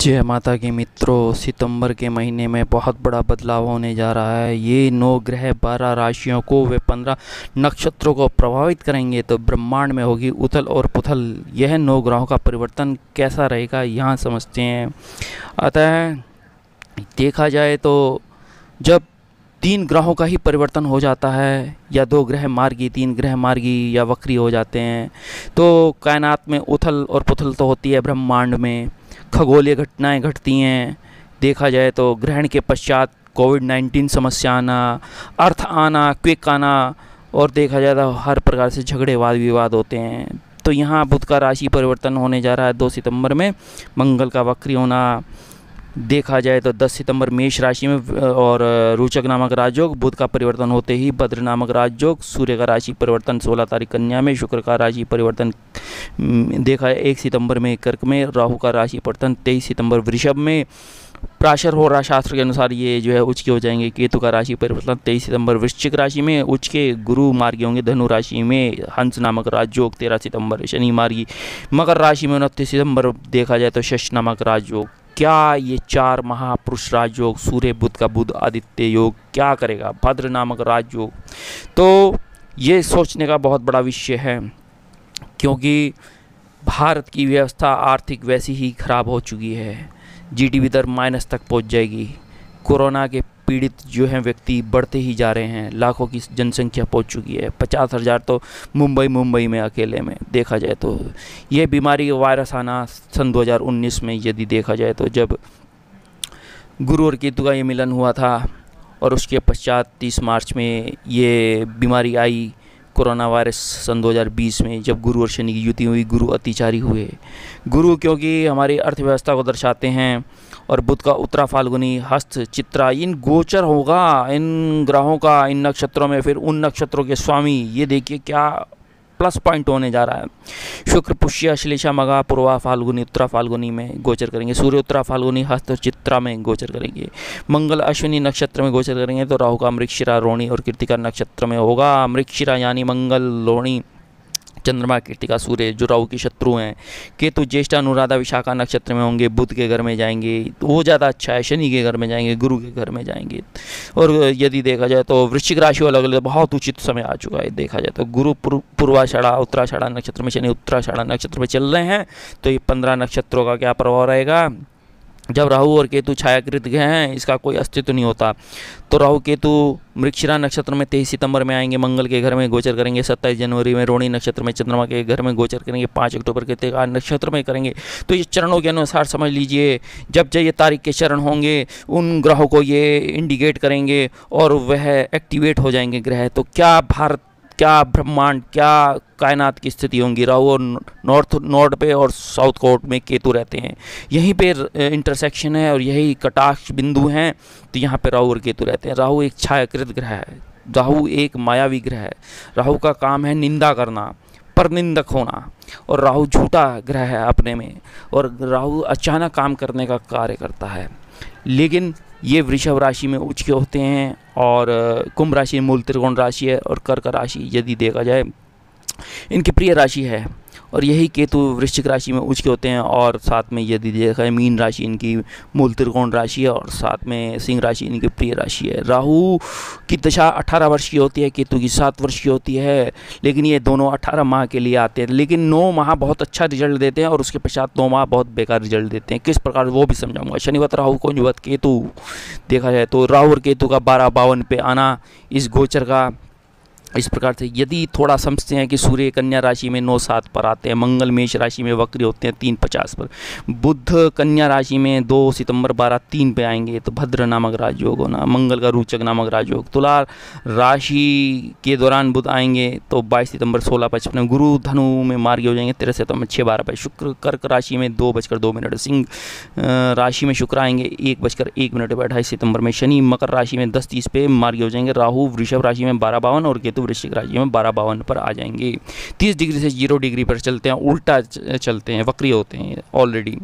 जय माता के मित्रों, सितंबर के महीने में बहुत बड़ा बदलाव होने जा रहा है। ये 9 ग्रह 12 राशियों को व 15 नक्षत्रों को प्रभावित करेंगे, तो ब्रह्मांड में होगी उथल और पुथल। यह 9 ग्रहों का परिवर्तन कैसा रहेगा, यहाँ समझते हैं। अतः देखा जाए तो जब 3 ग्रहों का ही परिवर्तन हो जाता है, या 2 ग्रह मार्गी 3 ग्रह मार्गी या वक्री हो जाते हैं, तो कायनात में उथल और पुथल तो होती है। ब्रह्मांड में खगोलीय घटनाएं घटती हैं। देखा जाए तो ग्रहण के पश्चात कोविड-19 समस्या आना, अर्थ आना, क्विक आना, और देखा जाए तो हर प्रकार से झगड़े वाद विवाद होते हैं। तो यहाँ बुध का राशि परिवर्तन होने जा रहा है 2 सितंबर में। मंगल का वक्री होना देखा जाए तो 10 सितंबर मेष राशि में, और रोचक नामक राजयोग। बुध का परिवर्तन होते ही भद्र नामक राजयोग। सूर्य का राशि परिवर्तन 16 तारीख कन्या में। शुक्र का राशि परिवर्तन देखा है 1 सितंबर में कर्क में। राहु का राशि परिवर्तन 23 सितंबर वृषभ में। प्राशर हो रहा शास्त्र के अनुसार ये जो है उच्च के हो जाएंगे। केतु का राशि परिवर्तन 23 सितंबर वृश्चिक राशि में। उच्च के गुरु मार्गी होंगे धनु राशि में। हंस नामक राजयोग 13 सितंबर। शनि मार्गी मकर राशि में 29 सितंबर। देखा जाए तो शश नामक राजयोग। क्या ये 4 महापुरुष राजयोग, सूर्य बुध का बुध आदित्य योग क्या करेगा? भद्र नामक राजयोग, तो ये सोचने का बहुत बड़ा विषय है, क्योंकि भारत की व्यवस्था आर्थिक वैसी ही खराब हो चुकी है। जीडीपी दर माइनस तक पहुंच जाएगी। कोरोना के पीड़ित जो हैं व्यक्ति बढ़ते ही जा रहे हैं। लाखों की जनसंख्या पहुंच चुकी है। 50,000 तो मुंबई में अकेले में देखा जाए तो। ये बीमारी वायरस आना सन 2019 में यदि देखा जाए तो, जब गुरु और केतु का ये मिलन हुआ था, और उसके पश्चात 30 मार्च में ये बीमारी आई कोरोना वायरस सन 2020 में, जब गुरु और शनि की युति हुई। गुरु अतिचारी हुए। गुरु क्योंकि हमारी अर्थव्यवस्था को दर्शाते हैं, और बुध का उत्तरा फाल्गुनी हस्त चित्रा इन गोचर होगा इन ग्रहों का इन नक्षत्रों में। फिर उन नक्षत्रों के स्वामी, ये देखिए क्या प्लस पॉइंट होने जा रहा है। शुक्र पुष्य अश्लेषा मघा पूर्वा फाल्गुनी उत्तरा फाल्गुनी में गोचर करेंगे। सूर्य उत्तरा फाल्गुनी हस्त और चित्रा में गोचर करेंगे। मंगल अश्विनी नक्षत्र में गोचर करेंगे। तो राहु का मृगशिरा रोहिणी और कृत्तिका नक्षत्र में होगा। मृगशिरा यानी मंगल, रोहिणी चंद्रमा, कृत्तिका सूर्य जो राहु के शत्रु हैं। केतु ज्येष्ठा अनुराधा विशाखा नक्षत्र में होंगे। बुध के घर में जाएंगे तो वो ज़्यादा अच्छा है। शनि के घर में जाएंगे, गुरु के घर में जाएंगे। और यदि देखा जाए तो वृश्चिक राशि वाला अलग बहुत उचित समय आ चुका है। देखा जाए तो गुरु पूर्वाषाढ़ा उत्तराषाढ़ा नक्षत्र में, शनि उत्तराषाढ़ा नक्षत्र में चल रहे हैं। तो ये 15 नक्षत्रों का क्या प्रभाव रहेगा? जब राहु और केतु छायाकृत ग्रह हैं, इसका कोई अस्तित्व नहीं होता। तो राहु केतु मृगशिरा नक्षत्र में 23 सितंबर में आएंगे। मंगल के घर में गोचर करेंगे 27 जनवरी में। रोहिणी नक्षत्र में चंद्रमा के घर में गोचर करेंगे 5 अक्टूबर के कृत्तिका नक्षत्र में करेंगे। तो ये चरणों के अनुसार समझ लीजिए, जब ये तारीख के चरण होंगे उन ग्रहों को ये इंडिकेट करेंगे और वह एक्टिवेट हो जाएंगे ग्रह। तो क्या भारत, क्या ब्रह्मांड, क्या कायनात की स्थिति होंगी? राहु और नॉर्थ पे और साउथ कोर्ट में केतु रहते हैं। यहीं पे इंटरसेक्शन है और यही कटाक्ष बिंदु हैं। तो यहाँ पे राहु और केतु रहते हैं। राहु एक छायाकृत ग्रह है। राहु एक मायावी ग्रह है। राहु का काम है निंदा करना, परनिंदक होना। और राहु झूठा ग्रह है अपने में, और राहु अचानक काम करने का कार्य करता है। लेकिन ये वृषभ राशि में उच्च के होते हैं, और कुंभ राशि मूल त्रिकोण राशि है, और कर्क राशि यदि देखा जाए इनकी प्रिय राशि है। और यही केतु वृश्चिक राशि में उच्च के होते हैं, और साथ में यदि देखा जाए मीन राशि इनकी मूल त्रिकोण राशि है, और साथ में सिंह राशि इनकी प्रिय राशि है। राहु की दशा 18 वर्ष की होती है, केतु की 7 वर्ष की होती है। लेकिन ये दोनों 18 माह के लिए आते हैं, लेकिन 9 माह बहुत अच्छा रिजल्ट देते हैं, और उसके पश्चात 9 माह बहुत बेकार रिजल्ट देते हैं। किस प्रकार वो भी समझाऊंगा। शनिवत राहु कुंजवत केतु देखा जाए तो राहु और केतु का 12-52 पे आना इस गोचर का इस प्रकार से। यदि थोड़ा समझते हैं कि सूर्य कन्या राशि में 9-7 पर आते हैं। मंगल मेष राशि में वक्री होते हैं 3-50 पर। बुध कन्या राशि में 2 सितंबर 12-3 पे आएंगे। तो भद्र नामक राजयोग होना। मंगल का रोचक नामक राजयोग। तुला राशि के दौरान बुध आएंगे तो 22 सितंबर 16-55। गुरु धनु में मार्गी हो जाएंगे 13 सितंबर 6-12 पर। शुक्र कर्क राशि में 2:02। सिंह राशि में शुक्र आएंगे 1:01 पर 28 सितंबर में। शनि मकर राशि में 10:30 पे मार्गी हो जाएंगे। राहु वृषभ राशि में 12-52, और केतु वृश्चिक राशि में 12-52 पर आ जाएंगे। 30 डिग्री से 0 डिग्री पर चलते हैं, उल्टा चलते हैं, वक्री होते हैं ऑलरेडी।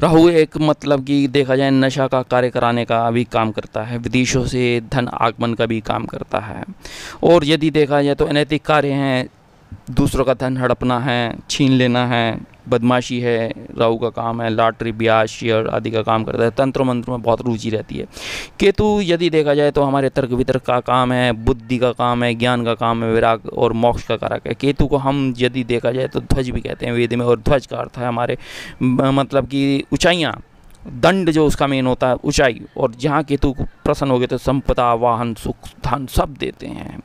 राहु एक मतलब कि देखा जाए नशा का कार्य कराने का भी काम करता है। विदेशों से धन आगमन का भी काम करता है। और यदि देखा जाए तो अनैतिक कार्य हैं दूसरों का धन हड़पना है, छीन लेना है, बदमाशी है, राहु का काम है, लॉटरी, ब्याज, शेयर आदि का काम करता है। तंत्र मंत्र में बहुत रुचि रहती है। केतु यदि देखा जाए तो हमारे तर्क वितर्क का काम है, बुद्धि का काम है, ज्ञान का काम है, विराग और मोक्ष का कारक है। केतु को हम यदि देखा जाए तो ध्वज भी कहते हैं वेद में, और ध्वज का अर्थ है हमारे मतलब कि ऊंचाइयाँ, दंड जो उसका मेन होता है ऊंचाई। और जहाँ केतु प्रसन्न हो गए तो संपदा, वाहन, सुख, धन सब देते हैं।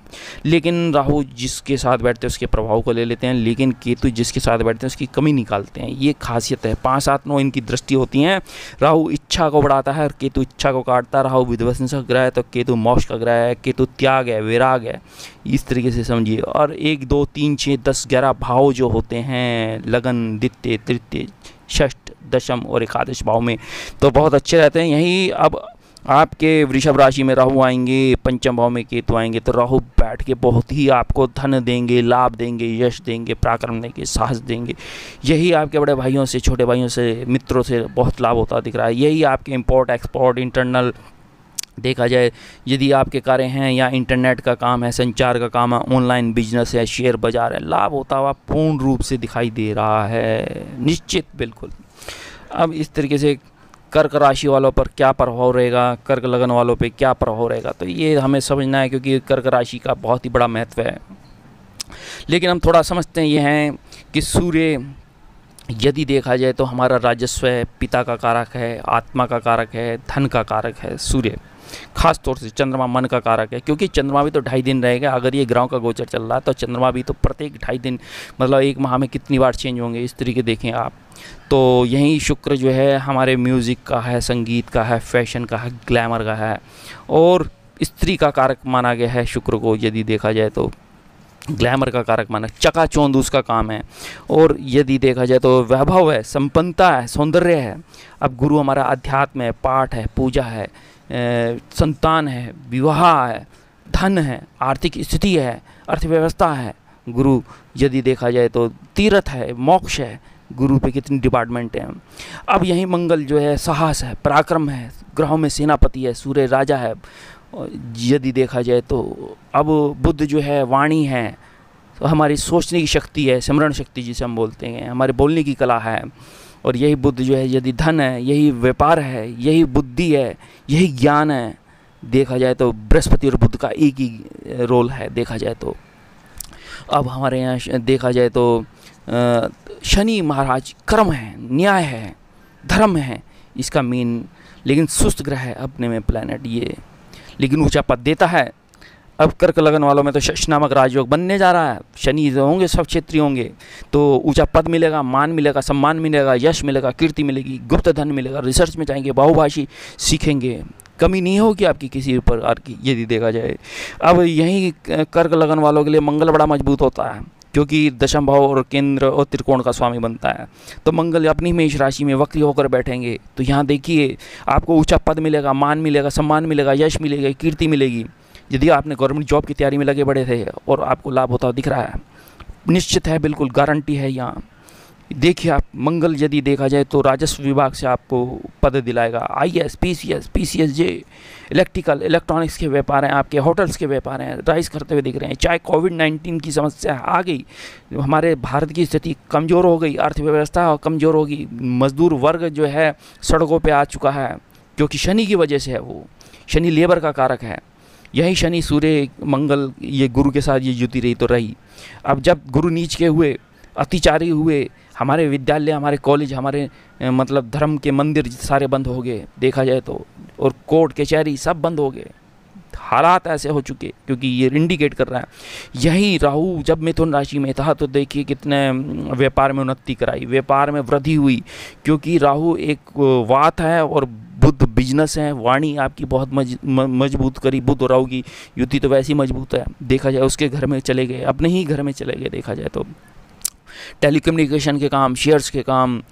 लेकिन राहु जिसके साथ बैठते हैं उसके प्रभाव को ले लेते हैं, लेकिन केतु जिसके साथ बैठते हैं उसकी कमी निकालते हैं। ये खासियत है। 5, 7, 9 इनकी दृष्टि होती हैं। राहु इच्छा को बढ़ाता है और केतु इच्छा को काटता है। राहु विध्वंस का ग्रह है तो केतु मोक्ष का ग्रह है। केतु त्याग है, विराग है, इस तरीके से समझिए। और 1, 2, 3, 6, 10, 11 भाव जो होते हैं, लगन, द्वितीय, तृतीय, षष्ठ, दशम और एकादश भाव में तो बहुत अच्छे रहते हैं। यही अब आपके वृषभ राशि में राहु आएंगे, पंचम भाव में केतु आएंगे तो राहु बैठ के बहुत ही आपको धन देंगे, लाभ देंगे, यश देंगे, पराक्रम देंगे, साहस देंगे। यही आपके बड़े भाइयों से, छोटे भाइयों से, मित्रों से बहुत लाभ होता दिख रहा है। यही आपके इंपोर्ट एक्सपोर्ट, इंटरनल देखा जाए यदि आपके कार्य हैं या इंटरनेट का काम है, संचार का काम है, ऑनलाइन बिजनेस है, शेयर बाजार है, लाभ होता हुआ पूर्ण रूप से दिखाई दे रहा है, निश्चित बिल्कुल। अब इस तरीके से कर्क राशि वालों पर क्या प्रभाव रहेगा, कर्क लगन वालों पे क्या प्रभाव रहेगा, तो ये हमें समझना है, क्योंकि कर्क राशि का बहुत ही बड़ा महत्व है। लेकिन हम थोड़ा समझते हैं ये हैं कि सूर्य यदि देखा जाए तो हमारा राजस्व है, पिता का कारक है, आत्मा का कारक है, धन का कारक है सूर्य। खास तौर से चंद्रमा मन का कारक है, क्योंकि चंद्रमा भी तो 2.5 दिन रहेगा। अगर ये ग्रहों का गोचर चल रहा है तो चंद्रमा भी तो प्रत्येक 2.5 दिन, मतलब 1 माह में कितनी बार चेंज होंगे, इस तरीके देखें आप। तो यही शुक्र जो है हमारे म्यूज़िक का है, संगीत का है, फैशन का है, ग्लैमर का है, और स्त्री का कारक माना गया है शुक्र को। यदि देखा जाए तो ग्लैमर का कारक माना, चकाचौंध उसका काम है। और यदि देखा जाए तो वैभव है, संपन्नता है, सौंदर्य है। अब गुरु हमारा अध्यात्म है, पाठ है, पूजा है, संतान है, विवाह है, धन है, आर्थिक स्थिति है, अर्थव्यवस्था है। गुरु यदि देखा जाए तो तीर्थ है, मोक्ष है। गुरु पे कितनी डिपार्टमेंट हैं। अब यही मंगल जो है साहस है, पराक्रम है, ग्रहों में सेनापति है, सूर्य राजा है। यदि देखा जाए तो अब बुध जो है वाणी है, तो हमारी सोचने की शक्ति है, स्मरण शक्ति जिसे हम बोलते हैं, हमारे बोलने की कला है। और यही बुध जो है यदि धन है, यही व्यापार है, यही बुद्धि है, यही ज्ञान है। देखा जाए तो बृहस्पति और बुध का एक ही रोल है देखा जाए तो। अब हमारे यहाँ देखा जाए तो शनि महाराज कर्म है, न्याय है, धर्म है, इसका मेन, लेकिन सुस्त ग्रह है अपने में प्लैनेट ये, लेकिन ऊंचा पद देता है। अब कर्क लगन वालों में तो शश नामक राजयोग बनने जा रहा है। शनि होंगे, सब क्षेत्रीय होंगे तो ऊंचा पद मिलेगा, मान मिलेगा, सम्मान मिलेगा, यश मिलेगा, कीर्ति मिलेगी, गुप्त धन मिलेगा, रिसर्च में जाएंगे, बहुभाषी सीखेंगे, कमी नहीं होगी आपकी किसी प्रकार की यदि देखा जाए। अब यही कर्क लगन वालों के लिए मंगल बड़ा मजबूत होता है, क्योंकि दशम भाव और केंद्र और त्रिकोण का स्वामी बनता है। तो मंगल अपनी मेष राशि में वक्री होकर बैठेंगे तो यहाँ देखिए आपको ऊंचा पद मिलेगा, मान मिलेगा, सम्मान मिलेगा, यश मिलेगा, कीर्ति मिलेगी। यदि आपने गवर्नमेंट जॉब की तैयारी में लगे बड़े थे और आपको लाभ होता दिख रहा है, निश्चित है, बिल्कुल गारंटी है। यहाँ देखिए आप मंगल यदि देखा जाए तो राजस्व विभाग से आपको पद दिलाएगा। IAS, PCS, PCSJ, electrical, electronics के व्यापार हैं आपके, होटल्स के व्यापार हैं, राइज करते हुए दिख रहे हैं। चाहे कोविड-19 की समस्या आ गई, हमारे भारत की स्थिति कमज़ोर हो गई, अर्थव्यवस्था कमज़ोर होगी, मजदूर वर्ग जो है सड़कों पर आ चुका है, क्योंकि शनि की वजह से है। वो शनि लेबर का कारक है। यही शनि सूर्य मंगल ये गुरु के साथ ये युति रही तो रही। अब जब गुरु नीच के हुए, अतिचारी हुए, हमारे विद्यालय, हमारे कॉलेज, हमारे मतलब धर्म के मंदिर सारे बंद हो गए देखा जाए तो, और कोर्ट कचहरी सब बंद हो गए। हालात ऐसे हो चुके, क्योंकि ये इंडिकेट कर रहा है। यही राहु जब मिथुन राशि में था तो देखिए कितने व्यापार में उन्नति कराई, व्यापार में वृद्धि हुई, क्योंकि राहु एक वात है और बुध बिजनेस है। वाणी आपकी बहुत मजबूत करी। बुध और राहु की युति तो वैसी मजबूत है देखा जाए। उसके घर में चले गए, अपने ही घर में चले गए देखा जाए तो। टेलीकम्युनिकेशन के काम, शेयर्स के काम।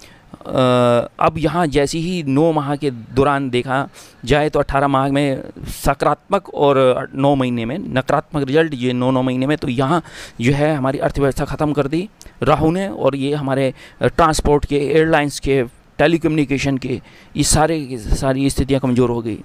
अब यहाँ जैसे ही 9 माह के दौरान देखा जाए तो 18 माह में सकारात्मक और 9 महीने में नकारात्मक रिजल्ट, ये 9 महीने में। तो यहाँ जो है हमारी अर्थव्यवस्था ख़त्म कर दी राहु ने, और ये हमारे ट्रांसपोर्ट के, एयरलाइंस के, टेलीकम्युनिकेशन के, ये सारी स्थितियाँ कमज़ोर हो गई।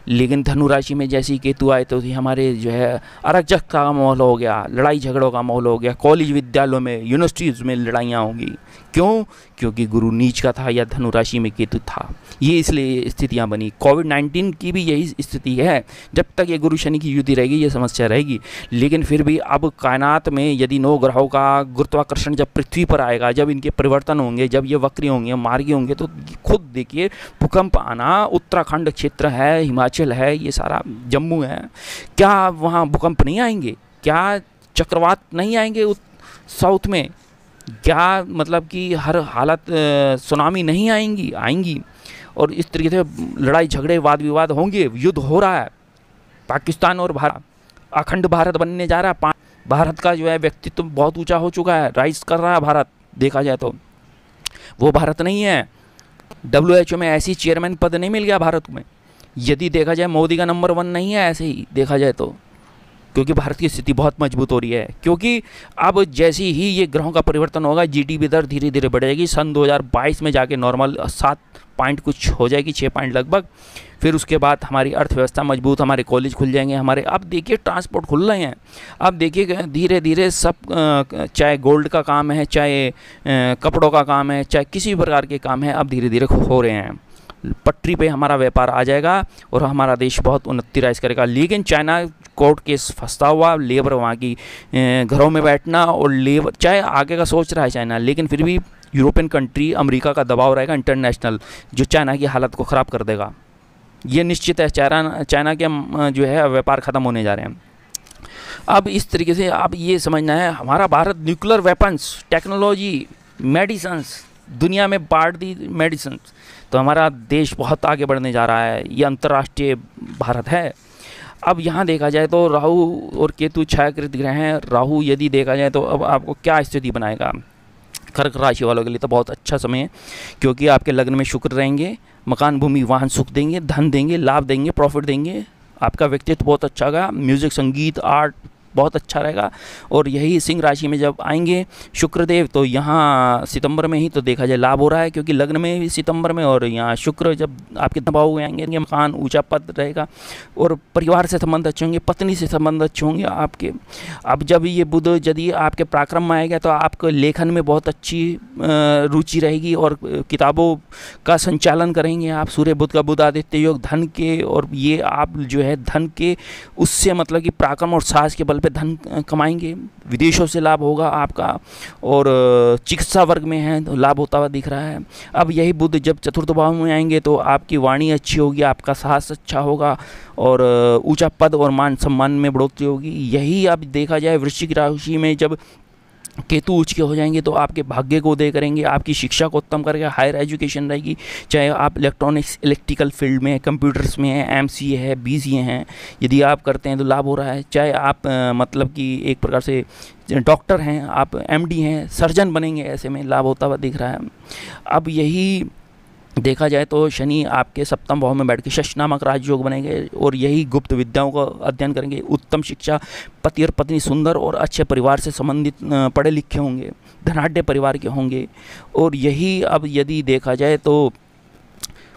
लेकिन धनु राशि में जैसे ही केतु आए तो हमारे जो है अराजक का माहौल हो गया, लड़ाई झगड़ों का माहौल हो गया, कॉलेज विद्यालयों में यूनिवर्सिटीज़ में लड़ाइयाँ होंगी। क्यों? क्योंकि गुरु नीच का था या धनु राशि में केतु था, ये इसलिए स्थितियाँ बनी। कोविड-19 की भी यही स्थिति है, जब तक ये गुरु शनि की युति रहेगी ये समस्या रहेगी। लेकिन फिर भी अब कायनात में यदि 9 ग्रहों का गुरुत्वाकर्षण जब पृथ्वी पर आएगा, जब इनके परिवर्तन होंगे, जब ये वक्री होंगे, मार्गी होंगे, तो खुद देखिए भूकंप आना। उत्तराखंड क्षेत्र है, हिमाचल है, ये सारा जम्मू है, क्या वहाँ भूकंप नहीं आएंगे? क्या चक्रवात नहीं आएंगे साउथ में? क्या मतलब कि हर हालत सुनामी नहीं आएंगी? आएंगी। और इस तरीके से लड़ाई झगड़े वाद विवाद होंगे। युद्ध हो रहा है, पाकिस्तान और भारत, अखंड भारत बनने जा रहा है। भारत का जो है व्यक्तित्व बहुत ऊंचा हो चुका है, राइज कर रहा है भारत, देखा जाए तो वो भारत नहीं है। WHO में ऐसी चेयरमैन पद नहीं मिल गया भारत में, यदि देखा जाए मोदी का नंबर 1 नहीं है ऐसे ही देखा जाए तो, क्योंकि भारत की स्थिति बहुत मजबूत हो रही है। क्योंकि अब जैसे ही ये ग्रहों का परिवर्तन होगा, GDP दर धीरे धीरे बढ़ेगी। सन 2022 में जाके नॉर्मल 7 पॉइंट कुछ हो जाएगी, 6 पॉइंट लगभग। फिर उसके बाद हमारी अर्थव्यवस्था मजबूत, हमारे कॉलेज खुल जाएंगे, हमारे अब देखिए ट्रांसपोर्ट खुल रहे हैं। अब देखिए धीरे धीरे सब, चाहे गोल्ड का काम है, चाहे कपड़ों का काम है, चाहे किसी प्रकार के काम है, अब धीरे धीरे हो रहे हैं। पटरी पे हमारा व्यापार आ जाएगा और हमारा देश बहुत उन्नति राइज करेगा। लेकिन चाइना कोर्ट केस फंसता हुआ, लेबर वहाँ की घरों में बैठना, और लेबर चाहे आगे का सोच रहा है चाइना, लेकिन फिर भी यूरोपियन कंट्री, अमेरिका का दबाव रहेगा इंटरनेशनल, जो चाइना की हालत को ख़राब कर देगा। ये निश्चित है। चाइना के जो है व्यापार ख़त्म होने जा रहे हैं। अब इस तरीके से आप ये समझना है, हमारा Bharat nuclear weapons, technology, medicines, दुनिया में बांट दी मेडिसन्स, तो हमारा देश बहुत आगे बढ़ने जा रहा है। ये अंतर्राष्ट्रीय भारत है। अब यहाँ देखा जाए तो राहु और केतु छायाकृत ग्रह हैं। राहु यदि देखा जाए तो अब आपको क्या स्थिति बनाएगा? कर्क राशि वालों के लिए तो बहुत अच्छा समय है, क्योंकि आपके लग्न में शुक्र रहेंगे, मकान भूमि वाहन सुख देंगे, धन देंगे, लाभ देंगे, प्रॉफिट देंगे। आपका व्यक्तित्व बहुत अच्छा होगा, म्यूज़िक, संगीत, आर्ट बहुत अच्छा रहेगा। और यही सिंह राशि में जब आएंगे शुक्रदेव, तो यहाँ सितंबर में ही तो देखा जाए लाभ हो रहा है, क्योंकि लग्न में भी सितंबर में, और यहाँ शुक्र जब आपके दबाव में आएंगे, मकान ऊंचा पद रहेगा, और परिवार से संबंध अच्छे होंगे, पत्नी से संबंध अच्छे होंगे आपके। अब जब ये बुध यदि आपके पराक्रम में आएगा, तो आपको लेखन में बहुत अच्छी रुचि रहेगी, और किताबों का संचालन करेंगे आप। सूर्य बुध का बुध आदित्य योग धन के, और ये आप जो है धन के उससे मतलब कि पराक्रम और साहस के बल पे धन कमाएंगे। विदेशों से लाभ होगा आपका, और चिकित्सा वर्ग में है तो लाभ होता हुआ दिख रहा है। अब यही बुध जब चतुर्थ भाव में आएंगे तो आपकी वाणी अच्छी होगी, आपका साहस अच्छा होगा, और ऊंचा पद और मान सम्मान में बढ़ोतरी होगी। यही अब देखा जाए वृश्चिक राशि में जब केतु उच्च के हो जाएंगे तो आपके भाग्य को उदय करेंगे, आपकी शिक्षा को उत्तम करेगा, हायर एजुकेशन रहेगी, चाहे आप इलेक्ट्रॉनिक्स, इलेक्ट्रिकल फील्ड में, कंप्यूटर्स में हैं, MCA है, BCA हैं, यदि आप करते हैं तो लाभ हो रहा है। चाहे आप मतलब कि एक प्रकार से डॉक्टर हैं, आप MD हैं, सर्जन बनेंगे, ऐसे में लाभ होता हुआ दिख रहा है। अब यही देखा जाए तो शनि आपके सप्तम भाव में बैठ के शश नामक राजयोग बनेंगे, और यही गुप्त विद्याओं का अध्ययन करेंगे। उत्तम शिक्षा, पति और पत्नी सुंदर और अच्छे परिवार से संबंधित पढ़े लिखे होंगे, धनाढ्य परिवार के होंगे। और यही अब यदि देखा जाए तो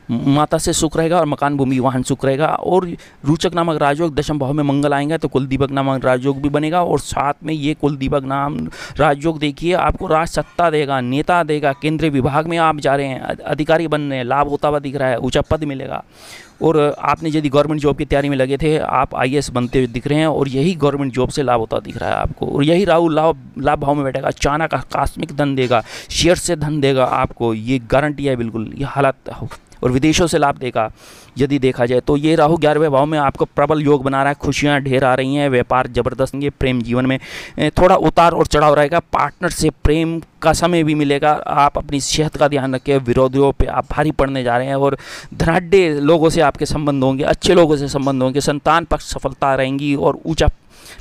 माता से सुख रहेगा, और मकान भूमि वाहन सुख रहेगा। और रोचक नामक राजयोग दशम भाव में मंगल आएंगे तो कुल दीपक नामक राजयोग भी बनेगा, और साथ में ये कुल दीपक नाम राजयोग देखिए आपको राज सत्ता देगा, नेता देगा, केंद्रीय विभाग में आप जा रहे हैं, अधिकारी बन रहे हैं, लाभ होता हुआ दिख रहा है, ऊंचा पद मिलेगा। और आपने यदि गवर्नमेंट जॉब की तैयारी में लगे थे, आप IAS बनते हुए दिख रहे हैं, और यही गवर्नमेंट जॉब से लाभ होता दिख रहा है आपको। और यही राहु लाभ भाव में बैठेगा, अचानक आकस्मिक धन देगा, शेयर से धन देगा आपको, ये गारंटी है बिल्कुल, ये हालत। और विदेशों से लाभ देगा यदि देखा जाए तो। ये राहु 11वें भाव में आपको प्रबल योग बना रहा है, खुशियां ढेर आ रही हैं, व्यापार जबरदस्त होंगे, प्रेम जीवन में थोड़ा उतार और चढ़ाव रहेगा, पार्टनर से प्रेम का समय भी मिलेगा। आप अपनी सेहत का ध्यान रखें, विरोधियों पे आप भारी पड़ने जा रहे हैं, और धनाढ्य लोगों से आपके संबंध होंगे, अच्छे लोगों से संबंध होंगे, संतान पक्ष सफलता रहेंगी, और ऊंचा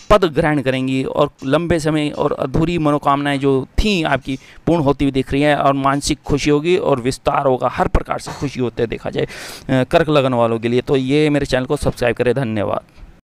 पद ग्रहण करेंगी, और लंबे समय और अधूरी मनोकामनाएं जो थी आपकी पूर्ण होती हुई दिख रही हैं, और मानसिक खुशी होगी और विस्तार होगा, हर प्रकार से खुशी होते देखा जाए कर्क लगन वालों के लिए। तो ये मेरे चैनल को सब्सक्राइब करें। धन्यवाद।